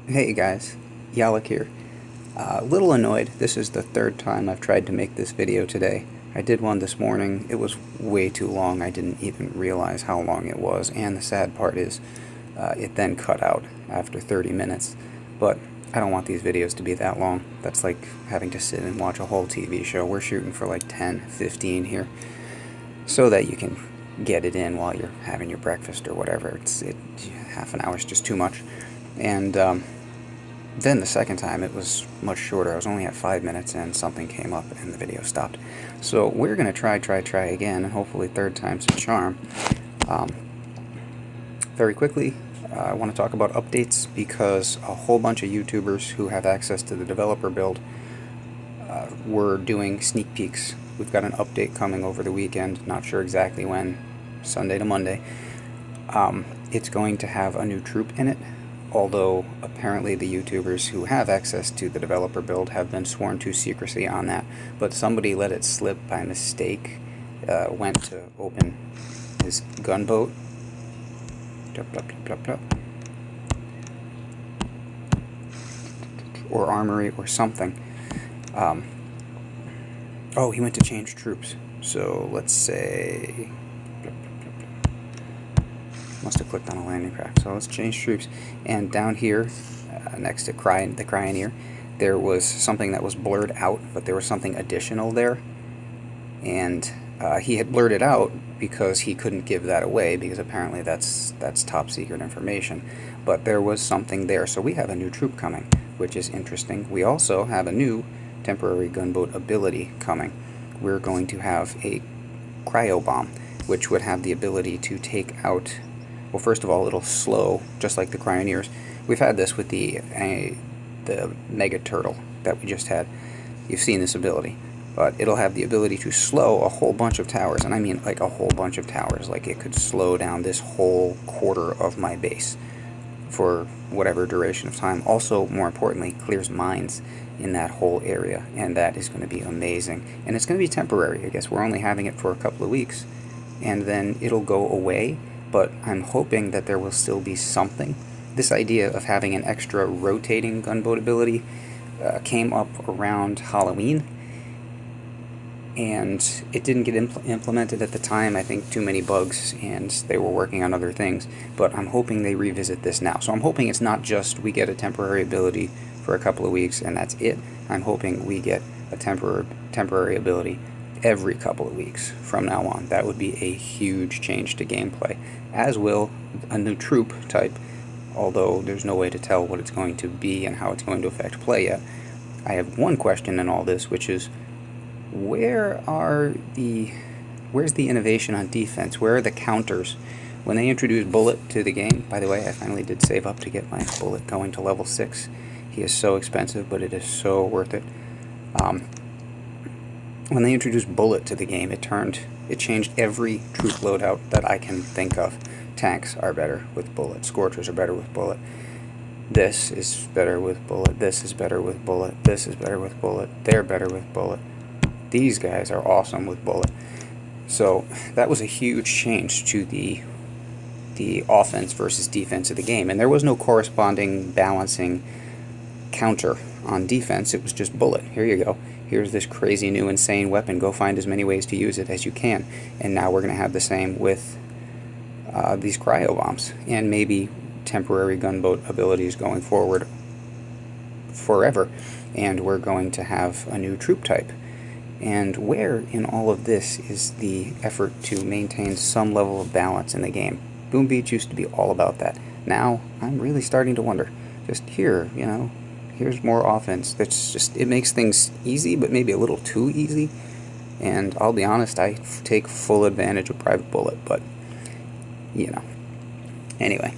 Hey guys, Yalak here. A little annoyed. This is the third time I've tried to make this video today. I did one this morning. It was way too long. I didn't even realize how long it was. And the sad part is, it then cut out after 30 minutes. But I don't want these videos to be that long. That's like having to sit and watch a whole TV show. We're shooting for like 10, 15 here, so that you can get it in while you're having your breakfast or whatever. Half an hour is just too much. And then the second time it was much shorter. I was only at 5 minutes and something came up and the video stopped. So we're going to try again, and hopefully third time's a charm. Very quickly, I want to talk about updates because a whole bunch of YouTubers who have access to the developer build were doing sneak peeks. We've got an update coming over the weekend, not sure exactly when, Sunday to Monday. It's going to have a new troop in it, although apparently the YouTubers who have access to the developer build have been sworn to secrecy on that, but somebody let it slip by mistake, went to open his gunboat, or armory or something. Oh, he went to change troops, so let's say, must have clicked on a landing craft. So let's change troops. And down here, next to the Cryoneer, there was something that was blurred out, but there was something additional there. And he had blurred it out because he couldn't give that away, because apparently that's top secret information. But there was something there, so we have a new troop coming, which is interesting. We also have a new temporary gunboat ability coming. We're going to have a cryo bomb, which would have the ability to take out. Well, first of all, it'll slow, just like the Cryoneers. We've had this with the Mega Turtle that we just had. You've seen this ability. But it'll have the ability to slow a whole bunch of towers, and I mean like a whole bunch of towers. Like it could slow down this whole quarter of my base for whatever duration of time. Also, more importantly, clears mines in that whole area, and that is going to be amazing. And it's going to be temporary. I guess we're only having it for a couple of weeks, and then it'll go away. But I'm hoping that there will still be something. This idea of having an extra rotating gunboat ability came up around Halloween, and it didn't get implemented at the time. I think too many bugs, and they were working on other things. But I'm hoping they revisit this now. So I'm hoping it's not just we get a temporary ability for a couple of weeks and that's it. I'm hoping we get a temporary ability every couple of weeks from now on. That would be a huge change to gameplay, as will a new troop type, although there's no way to tell what it's going to be and how it's going to affect play yet. I have one question in all this, which is, where's the innovation on defense? Where are the counters? When they introduced Bullet to the game, by the way, I finally did save up to get my Bullet going to level 6. He is so expensive, but it is so worth it. When they introduced Bullet to the game, it changed every troop loadout that I can think of. Tanks are better with Bullet. Scorchers are better with Bullet. This is better with Bullet. This is better with Bullet. This is better with Bullet. They're better with Bullet. These guys are awesome with Bullet. So that was a huge change to the offense versus defense of the game. And there was no corresponding balancing counter on defense. It was just Bullet. Here you go. Here's this crazy new insane weapon. Go find as many ways to use it as you can. And now we're going to have the same with these cryo bombs. And maybe temporary gunboat abilities going forward forever. And we're going to have a new troop type. And where in all of this is the effort to maintain some level of balance in the game? Boom Beach used to be all about that. Now, I'm really starting to wonder. Just here, here's more offense. It makes things easy, but maybe a little too easy. And I'll be honest, I take full advantage of Private Bullet, but, Anyway,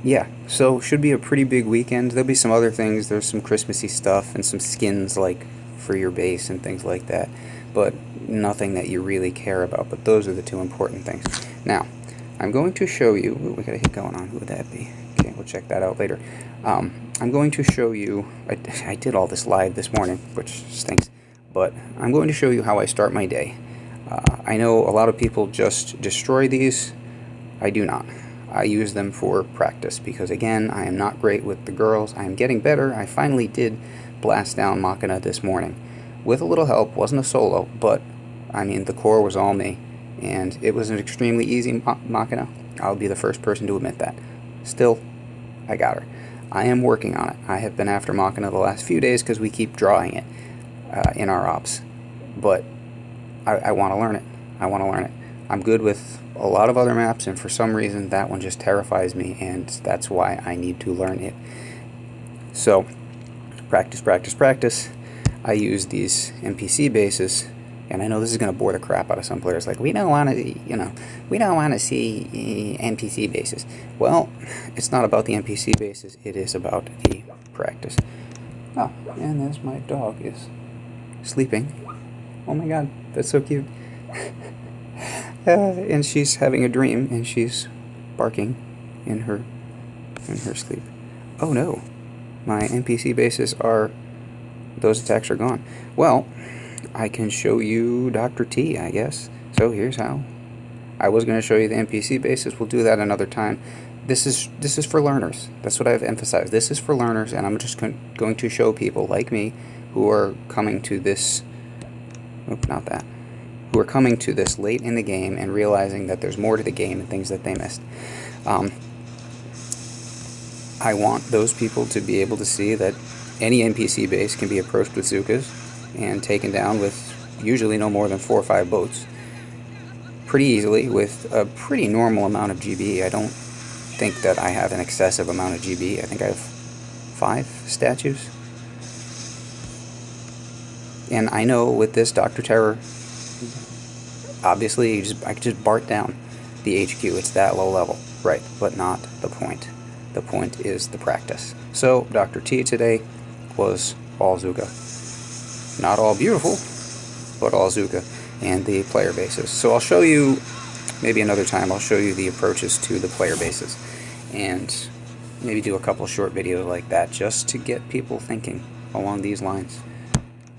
yeah, so should be a pretty big weekend. There'll be some other things. There's some Christmassy stuff and some skins like for your base and things like that, but nothing that you really care about. But those are the two important things. Now, I'm going to show you. Ooh, we got a hit going on. Who would that be? Okay, we'll check that out later. I'm going to show you. I did all this live this morning, which stinks. But I'm going to show you how I start my day. I know a lot of people just destroy these. I do not. I use them for practice because, again, I am not great with the girls. I am getting better. I finally did blast down Machina this morning with a little help. Wasn't a solo, but I mean, the core was all me, and it was an extremely easy Machina. I'll be the first person to admit that. Still, I got her. I am working on it. I have been after Machina the last few days because we keep drawing it in our ops, but I want to learn it. I want to learn it. I'm good with a lot of other maps, and for some reason that one just terrifies me, and that's why I need to learn it. So, practice, practice, practice. I use these NPC bases, and I know this is going to bore the crap out of some players. Like, we don't want to, we don't want to see NPC bases. Well, it's not about the NPC bases. It is about the practice. Oh, and there's my dog is sleeping. Oh my God, that's so cute. And she's having a dream, and she's barking in her sleep. Oh no, my NPC bases are, those attacks are gone. Well, I can show you Dr. T, I guess. So here's how. I was going to show you the NPC bases. We'll do that another time. This is for learners. That's what I've emphasized. This is for learners, and I'm just going to show people like me who are coming to this. Nope, not that. Who are coming to this late in the game and realizing that there's more to the game and things that they missed. I want those people to be able to see that any NPC base can be approached with Zookas and taken down with usually no more than 4 or 5 boats pretty easily with a pretty normal amount of GB. I don't think that I have an excessive amount of GB. I think I have 5 statues. And I know with this Dr. Terror, obviously I could just BART down the HQ. It's that low level. Right, but not the point. The point is the practice. So Dr. T today was all Zooka. Not all beautiful, but all Zooka and the player bases. So I'll show you, maybe another time, I'll show you the approaches to the player bases and maybe do a couple short videos like that just to get people thinking along these lines.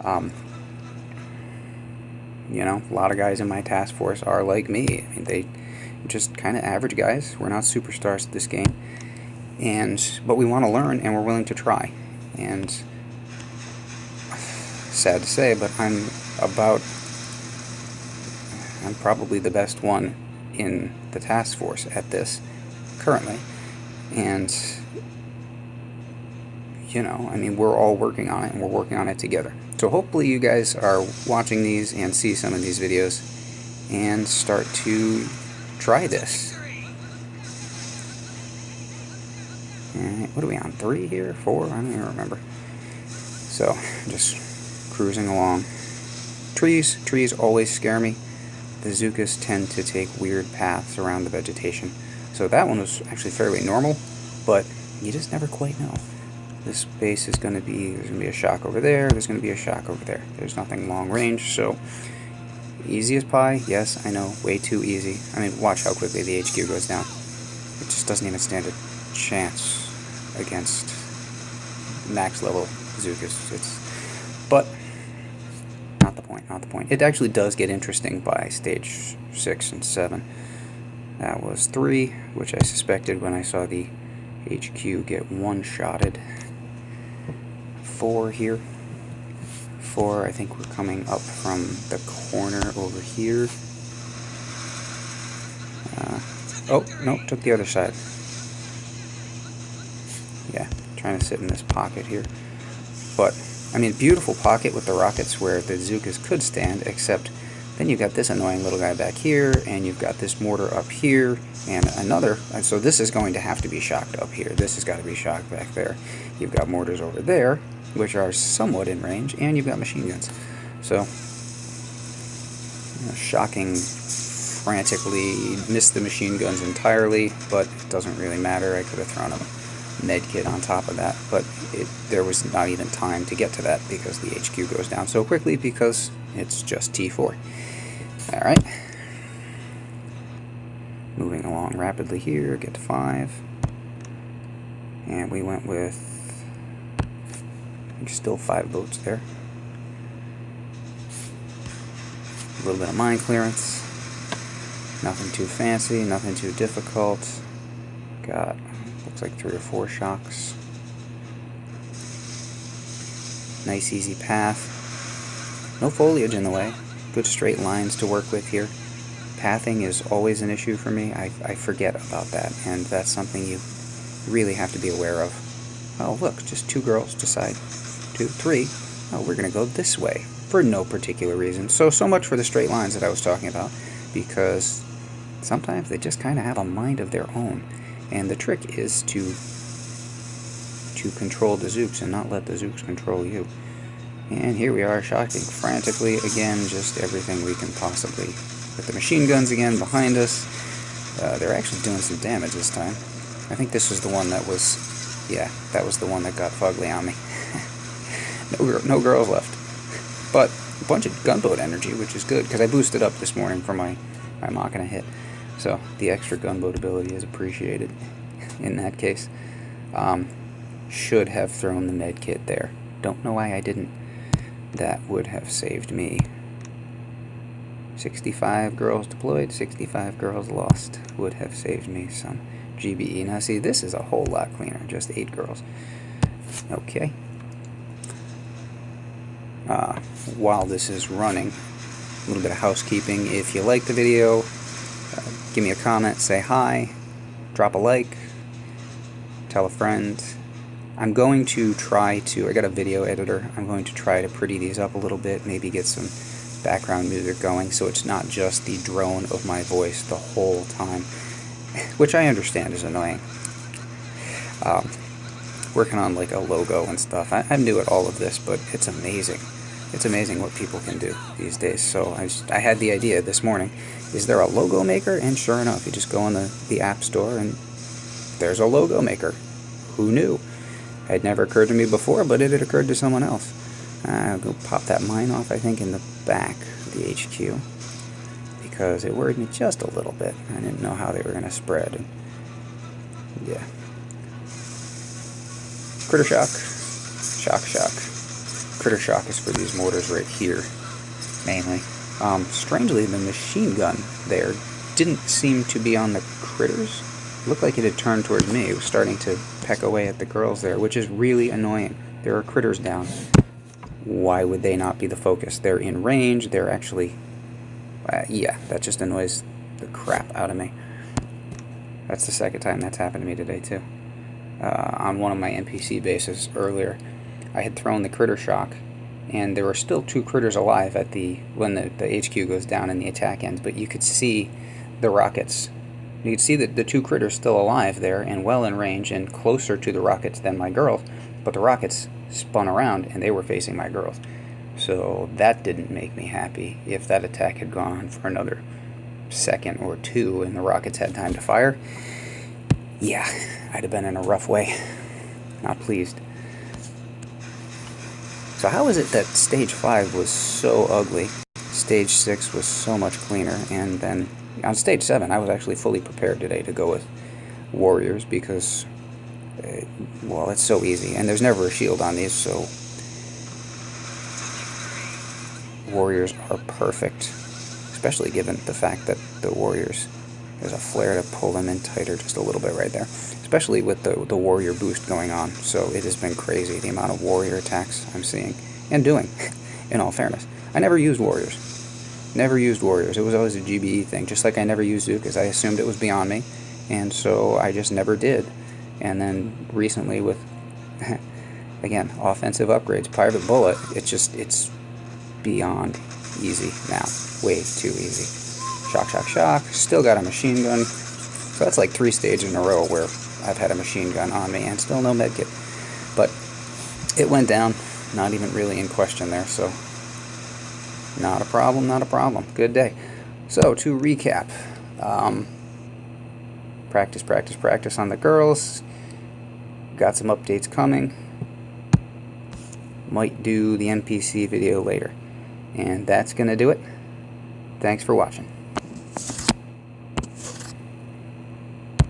A lot of guys in my task force are like me. I mean, they just kind of average guys. We're not superstars at this game, but we want to learn and we're willing to try. And sad to say, but I'm probably the best one in the task force at this currently. And we're all working on it, and we're working on it together. So hopefully you guys are watching these and see some of these videos and start to try this. Alright, what are we on? 3 here? 4? I don't even remember. So, just cruising along. Trees always scare me. The Zookas tend to take weird paths around the vegetation. So that one was actually fairly normal, but you just never quite know. This base is going to be, there's going to be a shock over there, there's going to be a shock over there. There's nothing long range, so easy as pie, yes, I know, way too easy. I mean, watch how quickly the HQ goes down. It just doesn't even stand a chance against max level Zookas. But not the point. It actually does get interesting by stage 6 and 7. That was 3, which I suspected when I saw the HQ get one-shotted. 4 here. 4, I think we're coming up from the corner over here. Oh, no, took the other side. Yeah, trying to sit in this pocket here. But, I mean, beautiful pocket with the rockets where the Zookas could stand, except then you've got this annoying little guy back here, and you've got this mortar up here, and another, and so this is going to have to be shocked up here. This has got to be shocked back there. You've got mortars over there, which are somewhat in range, and you've got machine guns. So, shocking, frantically missed the machine guns entirely, but it doesn't really matter. I could have thrown a med kit on top of that, but there was not even time to get to that because the HQ goes down so quickly because it's just T4. Alright. Moving along rapidly here, get to 5. And we went with, I think, still 5 boats there. A little bit of mine clearance. Nothing too fancy, nothing too difficult. Got, looks like 3 or 4 shocks. Nice easy path. No foliage in the way. Good straight lines to work with here. Pathing is always an issue for me. I forget about that, and that's something you really have to be aware of. Oh look, just 2 girls decide, 2, 3, oh, we're gonna go this way for no particular reason. So much for the straight lines that I was talking about, because sometimes they just kind of have a mind of their own, and the trick is to control the zooks and not let the zooks control you. And here we are, shocking frantically again, just everything we can possibly. With the machine guns again behind us. They're actually doing some damage this time. I think this was the one that was, yeah, that was the one that got fugly on me. No girls left. But a bunch of gunboat energy, which is good, because I boosted up this morning for my Machina hit. So the extra gunboat ability is appreciated in that case. Should have thrown the med kit there. Don't know why I didn't. That would have saved me. 65 girls deployed, 65 girls lost. Would have saved me some GBE. Now see, this is a whole lot cleaner, just 8 girls. Okay. While this is running, a little bit of housekeeping. If you like the video, give me a comment, say hi, drop a like, tell a friend. I'm going to try to, I got a video editor, I'm going to try to pretty these up a little bit, maybe get some background music going so it's not just the drone of my voice the whole time, which I understand is annoying. Working on like a logo and stuff. I'm new at all of this, but it's amazing. It's amazing what people can do these days. So I had the idea this morning, is there a logo maker? And sure enough, you just go on the App Store and there's a logo maker. Who knew? It had never occurred to me before, but it had occurred to someone else. I'll go pop that mine off, I think, in the back of the HQ, because it worried me just a little bit. I didn't know how they were going to spread. And yeah. Critter shock. Shock. Critter shock is for these mortars right here, mainly. Strangely, the machine gun there didn't seem to be on the critters. It looked like it had turned towards me. It was starting to peck away at the girls there, which is really annoying. There are critters down. Why would they not be the focus? They're in range. They're actually... yeah, that just annoys the crap out of me. That's the second time that's happened to me today, too. On one of my NPC bases earlier, I had thrown the critter shock, and there were still 2 critters alive at when the HQ goes down and the attack ends, but you could see the rockets. You could see that the 2 critters still alive there and well in range and closer to the rockets than my girls, but the rockets spun around and they were facing my girls. So that didn't make me happy. If that attack had gone on for another second or 2 and the rockets had time to fire, yeah, I'd have been in a rough way. Not pleased. So how is it that Stage 5 was so ugly, Stage 6 was so much cleaner, and then on Stage 7 I was actually fully prepared today to go with Warriors because, well, it's so easy, and there's never a shield on these, so Warriors are perfect, especially given the fact that the Warriors, there's a flare to pull them in tighter just a little bit right there, especially with the Warrior boost going on. So it has been crazy, the amount of Warrior attacks I'm seeing and doing, in all fairness. I never used Warriors. Never used Warriors. It was always a GBE thing, just like I never used Zookas. I assumed it was beyond me, and so I just never did. And then recently with, again, offensive upgrades, Private Bullet, it's beyond easy now. Way too easy. Shock. Still got a machine gun. So that's like 3 stages in a row where I've had a machine gun on me and still no medkit. But it went down, not even really in question there, so not a problem. Good day. So to recap, practice on the girls. Got some updates coming. Might do the NPC video later. And that's going to do it. Thanks for watching.